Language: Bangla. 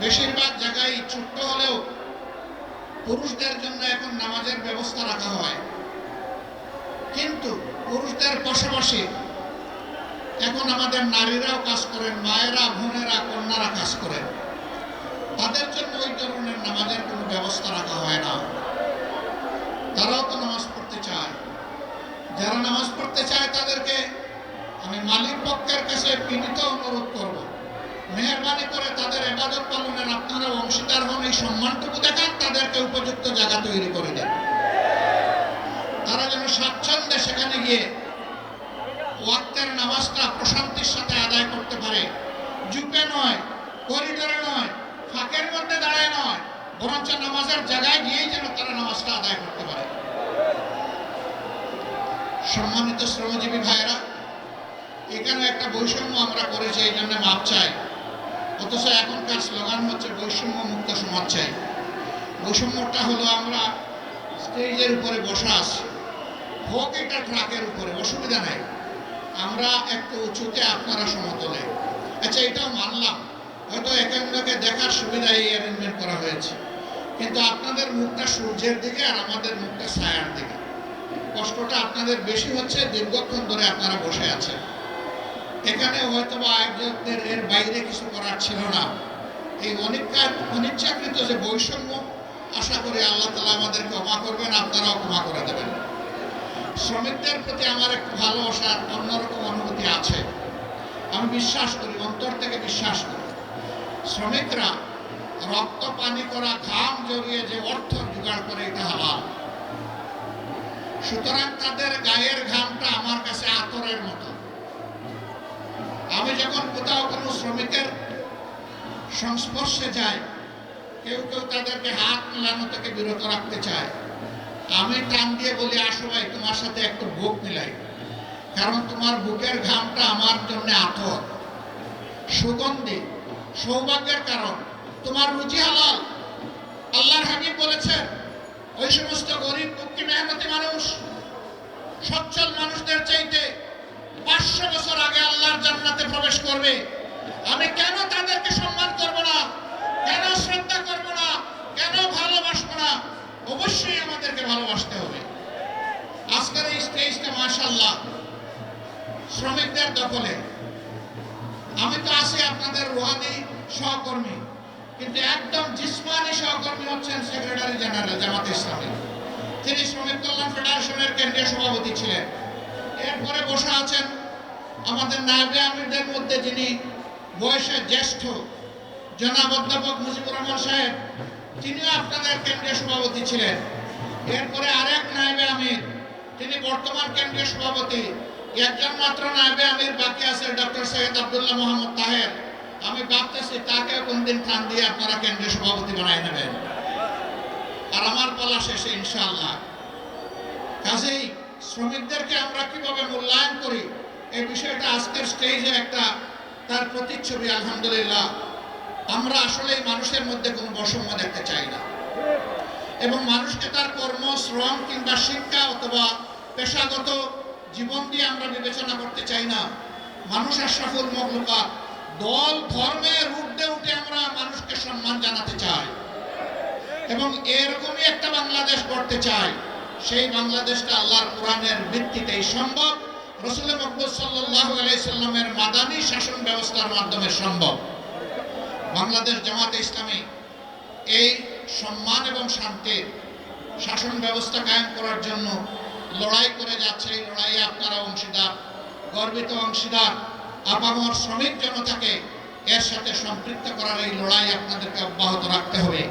বেশিরভাগ জায়গায় ছোট্ট হলেও পুরুষদের জন্য এখন নামাজের ব্যবস্থা রাখা হয়, কিন্তু পুরুষদের পাশাপাশি এখন আমাদের নারীরাও কাজ করেন, মায়েরা, বোনেরা, কন্যারা কাজ করেন। তাদের জন্য ওই ধরনের নামাজের কোনো ব্যবস্থা রাখা হয় না। তারাও তো নামাজ পড়তে চায়। যারা নামাজ পড়তে চায় তাদেরকে আমি মালিক পক্ষের কাছে বিনীত অনুরোধ করব, মেহরবানি করে তাদের ইবাদত পালনের আপনারা অংশীদার হন, এই সম্মানটুকু দেখান, তাদেরকে উপযুক্ত জায়গা তৈরি করে দেন। তারা যেন স্বাচ্ছন্দ্যে সেখানে গিয়ে ওয়াক্তের নামাজটা প্রশান্তির সাথে আদায় করতে পারে। জুপে নয়, করিডোরে নয়, ফাঁকের মধ্যে দাঁড়ায় নয়, বরঞ্চ নামাজের জায়গায় গিয়েই যেন তারা নামাজটা আদায় করতে পারে। সম্মানিত শ্রমজীবী ভাইয়েরা, এখানে একটা বৈষম্য আমরা করেছি, এই জন্য মাপ চাই। অথচ এখনকার স্লোগান হচ্ছে বৈষম্য মুক্ত সমাজ চাই। বৈষম্যটা হলো আমরা স্টেজের উপরে বসা আছি, হোক এটা ট্রাকের উপরে, অসুবিধা নাই, আমরা একটু উঁচুতে, আপনারা সমতলে। আচ্ছা, এটাও মানলাম, হয়তো একান্নকে দেখার সুবিধা এই অ্যারেঞ্জমেন্ট করা হয়েছে, কিন্তু আপনাদের মুখটা সূর্যের দিকে আর আমাদের মুখটা ছায়ার দিকে। কষ্টটা আপনাদের বেশি হচ্ছে, দীর্ঘক্ষণ ধরে আপনারা বসে আছেন। এখানে হয়তো বা আয়োজকদের এর বাইরে কিছু করার ছিল না। এই অনিচ্ছাকৃত যে বৈষম্য, আশা করি আল্লাহ তাআলা আমাদের ক্ষমা করবেন, আপনারাও ক্ষমা করে দেবেন। শ্রমিকদের প্রতি আমার একটু ভালোবাসার অন্যরকম অনুভূতি আছে। আমি বিশ্বাস করি, অন্তর থেকে বিশ্বাস করি, শ্রমিকরা রক্ত পানি করা, ঘাম জড়িয়ে যে অর্থ জোগাড় করে, এটা হালাল। সুতরাং তাদের গায়ের ঘামটা আমার কাছে আতরের মতো। আমি যখন কোথাও কোনো শ্রমিকের সংস্পর্শে যাই, কেউ কেউ তাদেরকে হাত মেলানো থেকে বিরত রাখতে চায়, আমি টান দিয়ে বলি, আসো ভাই, তোমার সাথে একটু বুক মিলাই, কারণ তোমার বুকের ঘামটা আমার জন্য আতর, সুগন্ধি, সৌভাগ্যের কারণ, তোমার রুজি হালাল। আল্লাহর হাবিব বলেছেন, ওই সমস্ত গরিব দুঃখী মেহনতি মানুষ সচ্ছল মানুষদের চাইতে 500 বছর আগে আল্লাহর জান্নাতে প্রবেশ করবে। আমি কেন তাদেরকে সম্মান করব না, কেন শ্রদ্ধা করব না, কেন ভালোবাসবো না? অবশ্যই আমাদেরকে ভালোবাসতে হবে। আজকের এই স্টেজটা মাশাআল্লাহ শ্রমিকদের দখলে। আমি তো আছি আপনাদের রুহানি সহকর্মী, কিন্তু একদম জিসমানি সহকর্মী হচ্ছেন সেক্রেটারি জেনারেল জামাতে ইসলামী। তিনি শ্রমিক কল্যাণ ফেডারেশনের কেন্দ্রীয় সভাপতি ছিলেন। এরপরে বসে আছেন আমাদের নায়েবে আমিরদের মধ্যে যিনি বয়সে জ্যেষ্ঠ, জনাব অধ্যাপক মুজিবুর রহমান সাহেব, তিনিও আপনাদের কেন্দ্রীয় সভাপতি ছিলেন। এরপরে আরেক নায়েবে আমির, তিনি বর্তমান কেন্দ্রীয় সভাপতি। একজন মাত্র নায়েবে আমির বাকি আছে, ডক্টর সৈয়দ আব্দুল্লাহ মোহাম্মদ তাহের। আমি ভাবতেছি তাকেও কোনদিন টান দিয়ে আপনারা কেন্দ্রীয় সভাপতি বানায় নেবেন, আর আমার পালা শেষে ইনশাআল্লাহ। কাজেই শ্রমিকদেরকে আমরা কিভাবে মূল্যায়ন করি, এই বিষয়টা আজকের স্টেজে একটা তার প্রতিচ্ছবি। আলহামদুলিল্লাহ, আমরা আসলে মানুষের মধ্যে কোনো বৈষম্য দেখতে চাই না, এবং মানুষকে তার কর্ম, শ্রম কিংবা শিক্ষা অথবা পেশাগত জীবন দিয়ে আমরা বিবেচনা করতে চাই না। মানুষ আশরাফুল মাখলুকাত, দল ধর্মের ঊর্ধ্বে উঠে আমরা মানুষকে সম্মান জানাতে চাই, এবং এরকমই একটা বাংলাদেশ গড়তে চাই। সেই বাংলাদেশটা আল্লাহর কোরআনের ভিত্তিতেই সম্ভব, রাসূল মুহাম্মদ সাল্লাল্লাহু আলাইহি সাল্লামের মাদানী শাসন ব্যবস্থার মাধ্যমে সম্ভব। বাংলাদেশ জামাতে ইসলামী এই সম্মান এবং শান্তির শাসন ব্যবস্থা কায়েম করার জন্য লড়াই করে যাচ্ছে। এই লড়াইয়ে আপনারা অংশীদার, গর্বিত অংশীদার। আপামর শ্রমিক জনতাকে এর সাথে সম্পৃক্ত করার এই লড়াই আপনাদেরকে অব্যাহত রাখতে হবে।